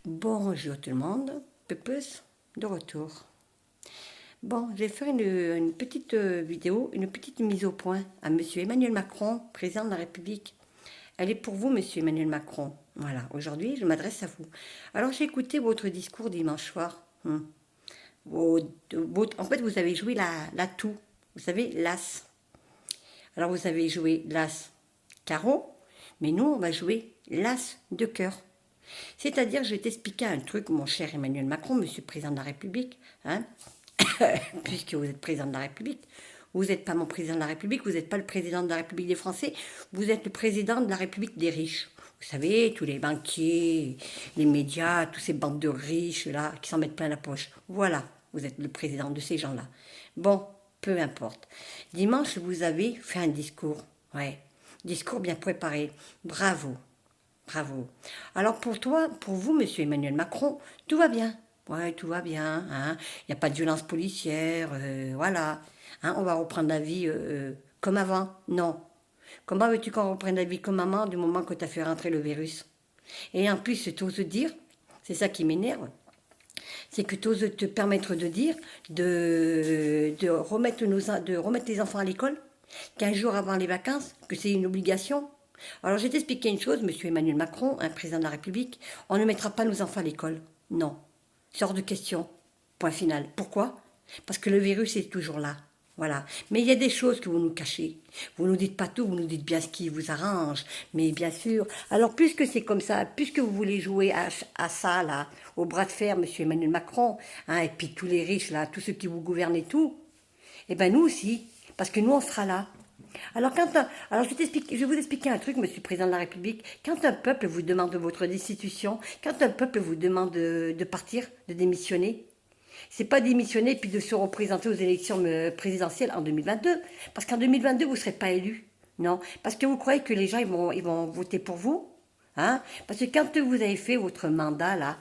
Bonjour tout le monde, Pepus de retour. Bon, je vais faire une petite vidéo, une petite mise au point à Monsieur Emmanuel Macron, président de la République. Elle est pour vous, Monsieur Emmanuel Macron. Voilà, aujourd'hui, je m'adresse à vous. Alors, j'ai écouté votre discours dimanche soir. En fait, vous avez joué la toux, vous savez, l'as. Alors, vous avez joué l'as carreau, mais nous, on va jouer l'as de cœur. C'est-à-dire, je vais t'expliquer un truc, mon cher Emmanuel Macron, Monsieur le Président de la République, hein, puisque vous êtes Président de la République. Vous n'êtes pas mon Président de la République, vous n'êtes pas le Président de la République des Français, vous êtes le Président de la République des riches. Vous savez, tous les banquiers, les médias, tous ces bandes de riches là, qui s'en mettent plein la poche. Voilà, vous êtes le président de ces gens-là. Bon, peu importe. Dimanche, vous avez fait un discours. Ouais, discours bien préparé. Bravo. Bravo. Alors pour toi, pour vous, Monsieur Emmanuel Macron, tout va bien. Ouais, tout va bien. Hein. Il n'y a pas de violence policière, voilà. Hein, on va reprendre la vie comme avant. Non. Comment veux-tu qu'on reprenne la vie comme avant du moment que tu as fait rentrer le virus? Et en plus, tu oses dire, c'est ça qui m'énerve, c'est que tu oses te permettre de dire de remettre les enfants à l'école 15 jours avant les vacances, que c'est une obligation. Alors, je vais t'expliquer une chose, Monsieur Emmanuel Macron, un président de la République, on ne mettra pas nos enfants à l'école. Non. C'est hors de question. Point final. Pourquoi? Parce que le virus est toujours là. Voilà. Mais il y a des choses que vous nous cachez. Vous nous dites pas tout, vous nous dites bien ce qui vous arrange. Mais bien sûr. Alors, puisque c'est comme ça, puisque vous voulez jouer à ça, là, au bras de fer, Monsieur Emmanuel Macron, hein, et puis tous les riches, là, tous ceux qui vous gouvernent et tout, eh bien, nous aussi. Parce que nous, on sera là. Alors, je vais vous expliquer un truc, Monsieur le Président de la République. Quand un peuple vous demande votre destitution, quand un peuple vous demande de partir, de démissionner, c'est pas démissionner puis de se représenter aux élections présidentielles en 2022. Parce qu'en 2022, vous ne serez pas élu. Non. Parce que vous croyez que les gens ils vont voter pour vous. Hein? Parce que quand vous avez fait votre mandat, là,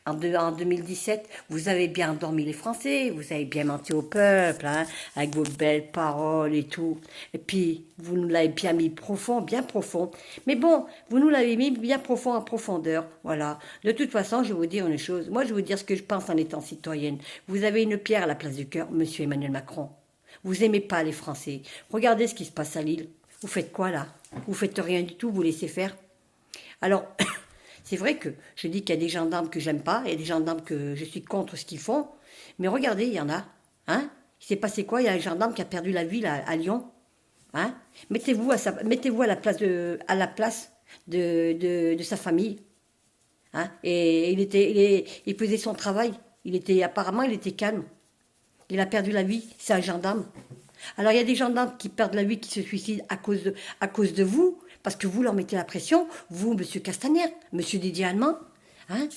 en 2017, vous avez bien endormi les Français, vous avez bien menti au peuple, hein, avec vos belles paroles et tout. Et puis, vous nous l'avez bien mis profond, bien profond. Mais bon, vous nous l'avez mis bien profond en profondeur. Voilà. De toute façon, je vais vous dire une chose. Moi, je vais vous dire ce que je pense en étant citoyenne. Vous avez une pierre à la place du cœur, Monsieur Emmanuel Macron. Vous aimez pas les Français. Regardez ce qui se passe à Lille. Vous faites quoi là? Vous faites rien du tout, vous laissez faire. Alors, c'est vrai que je dis qu'il y a des gendarmes que j'aime pas, il y a des gendarmes que je suis contre ce qu'ils font, mais regardez, il y en a. Hein? Il s'est passé quoi? Il y a un gendarme qui a perdu la vie là, à Lyon. Hein? Mettez-vous à la place de sa famille. Hein? Et il faisait son travail. Apparemment, il était calme. Il a perdu la vie, c'est un gendarme. Alors il y a des gendarmes qui perdent la vie, qui se suicident à cause de vous, parce que vous leur mettez la pression, vous, Monsieur Castaner, Monsieur Didier Allemand. Hein?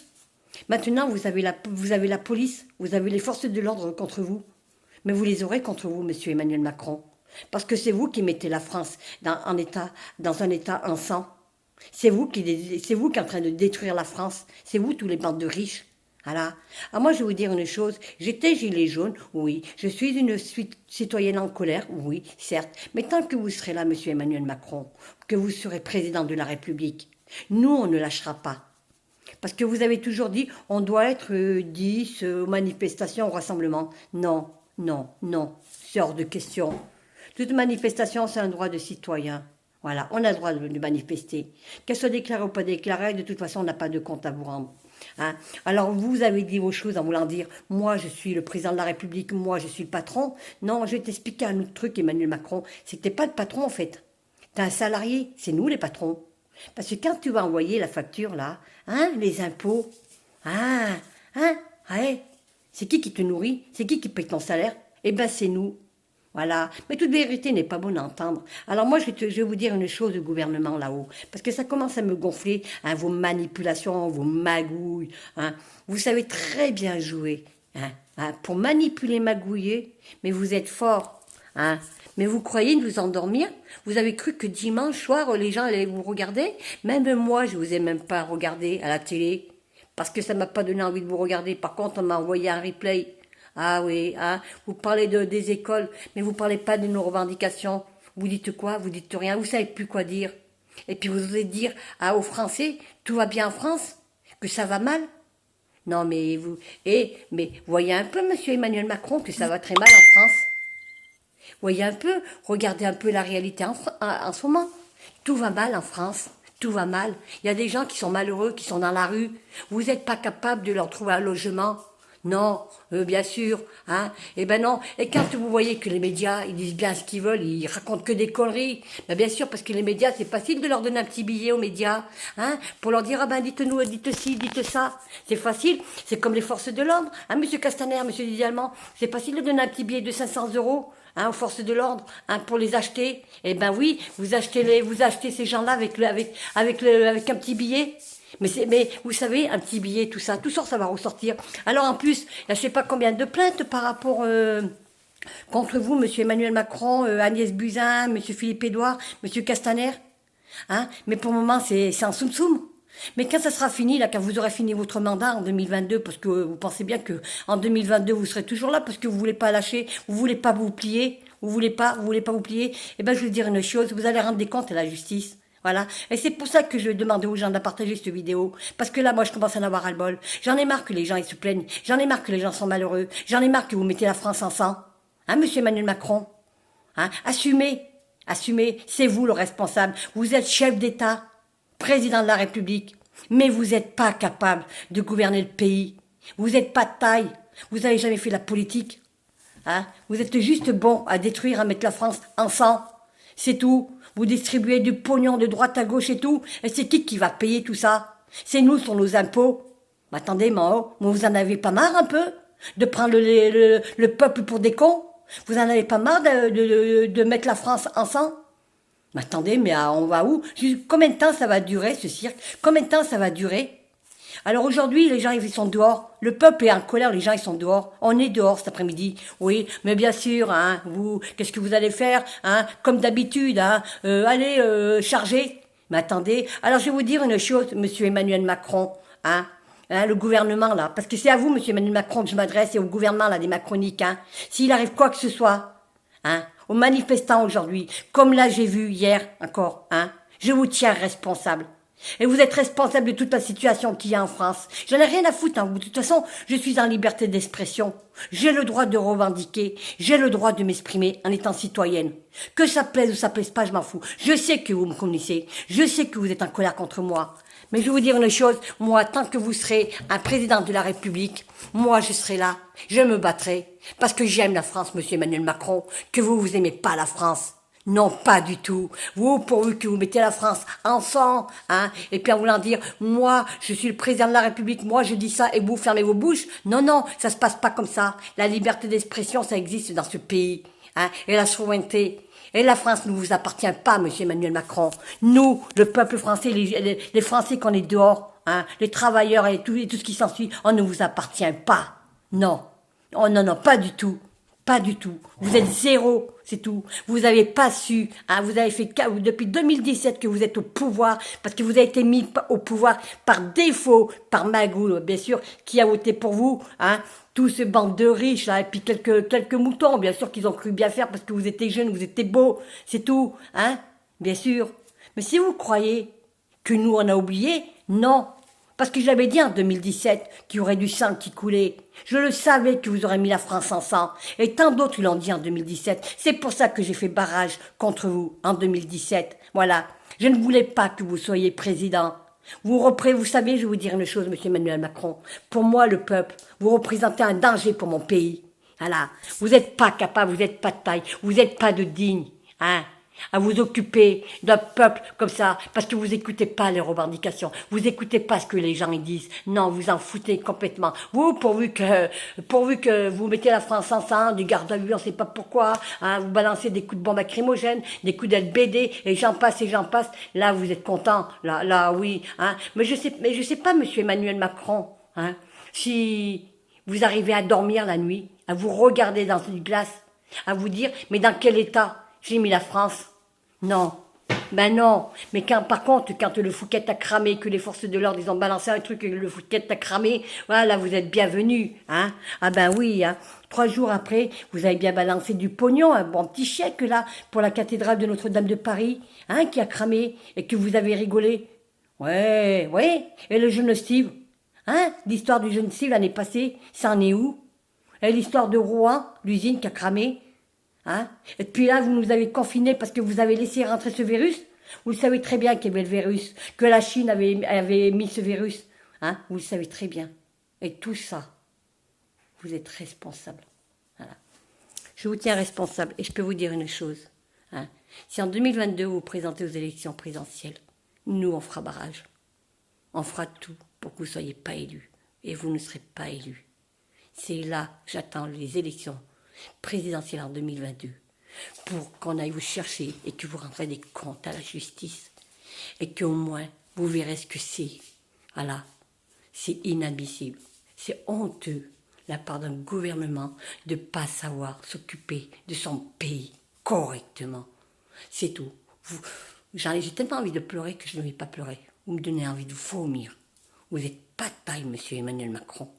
Maintenant, vous avez la police, vous avez les forces de l'ordre contre vous. Mais vous les aurez contre vous, Monsieur Emmanuel Macron. Parce que c'est vous qui mettez la France dans un état en sang. C'est vous qui êtes en train de détruire la France. C'est vous, tous les bandes de riches. Voilà. Alors moi, je vais vous dire une chose. J'étais gilet jaune, oui. Je suis une citoyenne en colère, oui, certes. Mais tant que vous serez là, Monsieur Emmanuel Macron, que vous serez président de la République, nous, on ne lâchera pas. Parce que vous avez toujours dit, on doit être 10 aux manifestations, au rassemblement. Non, non, non, c'est hors de question. Toute manifestation, c'est un droit de citoyen. Voilà, on a le droit de manifester. Qu'elle soit déclarée ou pas déclarée, de toute façon, on n'a pas de compte à vous rendre. Hein? Alors, vous avez dit vos choses en voulant dire, moi, je suis le président de la République, moi, je suis le patron. Non, je vais t'expliquer un autre truc, Emmanuel Macron. C'est que t'es pas le patron, en fait. T'es un salarié, c'est nous, les patrons. Parce que quand tu vas envoyer la facture, là, hein, les impôts, hein, ouais, c'est qui te nourrit? C'est qui paye ton salaire? Eh ben, c'est nous. Voilà. Mais toute vérité n'est pas bonne à entendre. Alors moi, je vais vous dire une chose du gouvernement là-haut. Parce que ça commence à me gonfler, hein, vos manipulations, vos magouilles. Hein. Vous savez très bien jouer. Pour manipuler, magouiller. Mais vous êtes fort. Hein. Mais vous croyez nous endormir? Vous avez cru que dimanche soir, les gens allaient vous regarder? Même moi, je vous ai même pas regardé à la télé. Parce que ça m'a pas donné envie de vous regarder. Par contre, on m'a envoyé un replay. Ah oui, hein, vous parlez des écoles, mais vous parlez pas de nos revendications. Vous dites quoi? Vous dites rien, vous savez plus quoi dire. Et puis vous osez dire aux Français, tout va bien en France, que ça va mal. Non, mais vous... mais voyez un peu, monsieur Emmanuel Macron, que ça va très mal en France. Voyez un peu, regardez un peu la réalité en ce moment. Tout va mal en France. Tout va mal. Il y a des gens qui sont malheureux, qui sont dans la rue. Vous n'êtes pas capable de leur trouver un logement. Non, bien sûr, hein. Eh ben non. Et quand vous voyez que les médias, ils disent bien ce qu'ils veulent, ils racontent que des conneries. Ben bien sûr, parce que les médias, c'est facile de leur donner un petit billet aux médias, hein, pour leur dire ah ben dites-nous, dites ci, dites ça. C'est facile. C'est comme les forces de l'ordre, hein, Monsieur Castaner, Monsieur Didier Allemand. C'est facile de donner un petit billet de 500 € hein, aux forces de l'ordre, hein, pour les acheter. Eh ben oui, vous achetez ces gens-là avec un petit billet. Mais vous savez, un petit billet, tout ça va ressortir. Alors en plus, il y a je sais pas combien de plaintes par rapport contre vous, Monsieur Emmanuel Macron, Agnès Buzyn, Monsieur Philippe Édouard, Monsieur Castaner. Hein, mais pour le moment, c'est en soum-soum. Mais quand ça sera fini, là, quand vous aurez fini votre mandat en 2022, parce que vous pensez bien que en 2022 vous serez toujours là, parce que vous voulez pas lâcher, vous voulez pas vous plier, vous voulez pas vous plier. Eh ben, je vais vous dire une chose, vous allez rendre des comptes à la justice. Voilà. Et c'est pour ça que je demandais aux gens de partager cette vidéo. Parce que là, moi, je commence à en avoir ras-le-bol. J'en ai marre que les gens, ils se plaignent. J'en ai marre que les gens sont malheureux. J'en ai marre que vous mettez la France en sang. Hein, monsieur Emmanuel Macron? Hein, assumez. Assumez. C'est vous le responsable. Vous êtes chef d'État, président de la République. Mais vous n'êtes pas capable de gouverner le pays. Vous n'êtes pas de taille. Vous n'avez jamais fait la politique. Hein, vous êtes juste bon à détruire, à mettre la France en sang. C'est tout. Vous distribuez du pognon de droite à gauche et tout. Et c'est qui va payer tout ça? C'est nous sur nos impôts. Mais attendez, vous en avez pas marre un peu de prendre le peuple pour des cons? Vous en avez pas marre de mettre la France en sang? Mais attendez, mais on va où? Combien de temps ça va durer ce cirque? Combien de temps ça va durer? Alors aujourd'hui, les gens, ils sont dehors. Le peuple est en colère, les gens, ils sont dehors. On est dehors cet après-midi. Oui, mais bien sûr, hein, vous, qu'est-ce que vous allez faire, hein? Comme d'habitude, hein, allez, charger. Mais attendez, alors je vais vous dire une chose, monsieur Emmanuel Macron, hein, le gouvernement, là, parce que c'est à vous, monsieur Emmanuel Macron, que je m'adresse, et au gouvernement, là, des macroniques, hein. S'il arrive quoi que ce soit, hein, aux manifestants aujourd'hui, comme là, j'ai vu hier, encore, hein, je vous tiens responsable. Et vous êtes responsable de toute la situation qu'il y a en France. J'en ai rien à foutre, hein. De toute façon, je suis en liberté d'expression. J'ai le droit de revendiquer. J'ai le droit de m'exprimer en étant citoyenne. Que ça plaise ou ça plaise pas, je m'en fous. Je sais que vous me connaissez. Je sais que vous êtes en colère contre moi. Mais je vais vous dire une chose. Moi, tant que vous serez un président de la République, moi, je serai là. Je me battrai. Parce que j'aime la France, monsieur Emmanuel Macron. Que vous aimez pas la France. Non, pas du tout. Vous, pourvu que vous mettez la France en sang, hein, et puis en voulant dire, moi, je suis le président de la République, moi, je dis ça, et vous fermez vos bouches. Non, non, ça se passe pas comme ça. La liberté d'expression, ça existe dans ce pays, hein, et la souveraineté. Et la France ne vous appartient pas, monsieur Emmanuel Macron. Nous, le peuple français, les Français qu'on est dehors, hein, les travailleurs et tout ce qui s'ensuit, on ne vous appartient pas. Non. Oh non, non, pas du tout. Pas du tout. Vous êtes zéro, c'est tout. Vous n'avez pas su, hein, vous avez fait depuis 2017 que vous êtes au pouvoir, parce que vous avez été mis au pouvoir par défaut, par Magou, bien sûr, qui a voté pour vous, hein, tous ces bandes de riches, là, et puis quelques moutons, bien sûr, qu'ils ont cru bien faire parce que vous étiez jeunes, vous étiez beaux, c'est tout, hein, bien sûr. Mais si vous croyez que nous, on a oublié, non. Parce que j'avais dit en 2017 qu'il y aurait du sang qui coulait. Je le savais que vous aurez mis la France en sang. Et tant d'autres l'ont dit en 2017. C'est pour ça que j'ai fait barrage contre vous en 2017. Voilà. Je ne voulais pas que vous soyez président. Vous savez, je vais vous dire une chose, monsieur Emmanuel Macron. Pour moi, le peuple, vous représentez un danger pour mon pays. Voilà. Vous n'êtes pas capable, vous n'êtes pas de taille, vous n'êtes pas de digne. Hein? À vous occuper d'un peuple comme ça, parce que vous écoutez pas les revendications, vous écoutez pas ce que les gens ils disent. Non, vous en foutez complètement. Vous, pourvu que vous mettez la France ensemble, des gardes à vue, on sait pas pourquoi, hein, vous balancez des coups de bombes lacrymogènes, des coups d'LBD, et j'en passe, là vous êtes content, là, oui, hein. Mais je sais pas, monsieur Emmanuel Macron, hein, si vous arrivez à dormir la nuit, à vous regarder dans une glace, à vous dire, mais dans quel état j'ai mis la France? Non. Ben non. Mais par contre, quand le Fouquet a cramé, que les forces de l'ordre, ils ont balancé un truc et que le Fouquet a cramé, voilà, vous êtes bienvenus, hein. Ah ben oui, hein. 3 jours après, vous avez bien balancé du pognon, un bon petit chèque, là, pour la cathédrale de Notre-Dame de Paris, hein, qui a cramé, et que vous avez rigolé. Ouais, ouais. Et le jeune Steve? Hein? L'histoire du jeune Steve l'année passée, ça en est où? Et l'histoire de Rouen, l'usine qui a cramé. Hein? Et puis là, vous nous avez confinés parce que vous avez laissé rentrer ce virus. Vous le savez très bien qu'il y avait le virus, que la Chine avait mis ce virus. Hein? Vous le savez très bien. Et tout ça, vous êtes responsable. Voilà. Je vous tiens responsable et je peux vous dire une chose. Hein? Si en 2022 vous vous présentez aux élections présidentielles, nous on fera barrage. On fera tout pour que vous ne soyez pas élus. Et vous ne serez pas élus. C'est là, j'attends les élections présidentielles en 2022 pour qu'on aille vous chercher et que vous rentrez des comptes à la justice. Et qu'au moins, vous verrez ce que c'est. Voilà. C'est inadmissible. C'est honteux, de la part d'un gouvernement, de ne pas savoir s'occuper de son pays correctement. C'est tout. J'ai tellement envie de pleurer que je ne vais pas pleurer. Vous me donnez envie de vomir. Vous n'êtes pas de taille, monsieur Emmanuel Macron.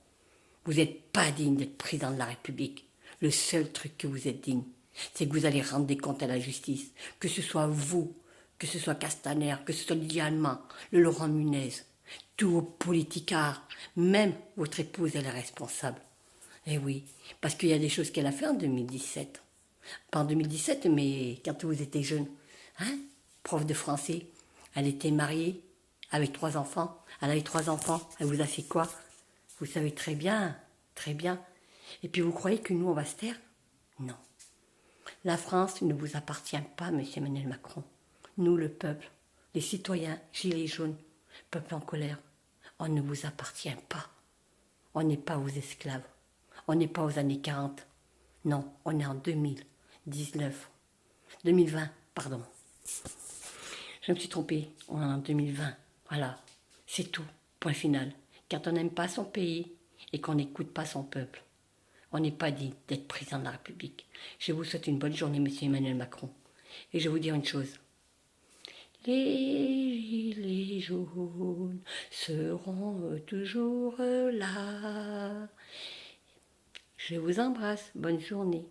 Vous n'êtes pas digne d'être président de la République. Le seul truc que vous êtes digne, c'est que vous allez rendre des comptes à la justice. Que ce soit vous, que ce soit Castaner, que ce soit Didier Allemand, le Laurent Nunez, tous vos politicards, même votre épouse, elle est responsable. Eh oui, parce qu'il y a des choses qu'elle a fait en 2017. Pas en 2017, mais quand vous étiez jeune. Hein? Prof de français. Elle était mariée avec 3 enfants. Elle avait 3 enfants. Elle vous a fait quoi? Vous savez très bien, très bien. Et puis vous croyez que nous, on va se taire? Non. La France ne vous appartient pas, monsieur Emmanuel Macron. Nous, le peuple, les citoyens, gilets jaunes, peuple en colère, on ne vous appartient pas. On n'est pas aux esclaves. On n'est pas aux années 40. Non, on est en 2019. 2020, pardon. Je me suis trompée, on est en 2020. Voilà, c'est tout, point final. Quand on n'aime pas son pays et qu'on n'écoute pas son peuple, on n'est pas dit d'être président de la République. Je vous souhaite une bonne journée, monsieur Emmanuel Macron. Et je vais vous dire une chose. Les gilets jaunes seront toujours là. Je vous embrasse. Bonne journée.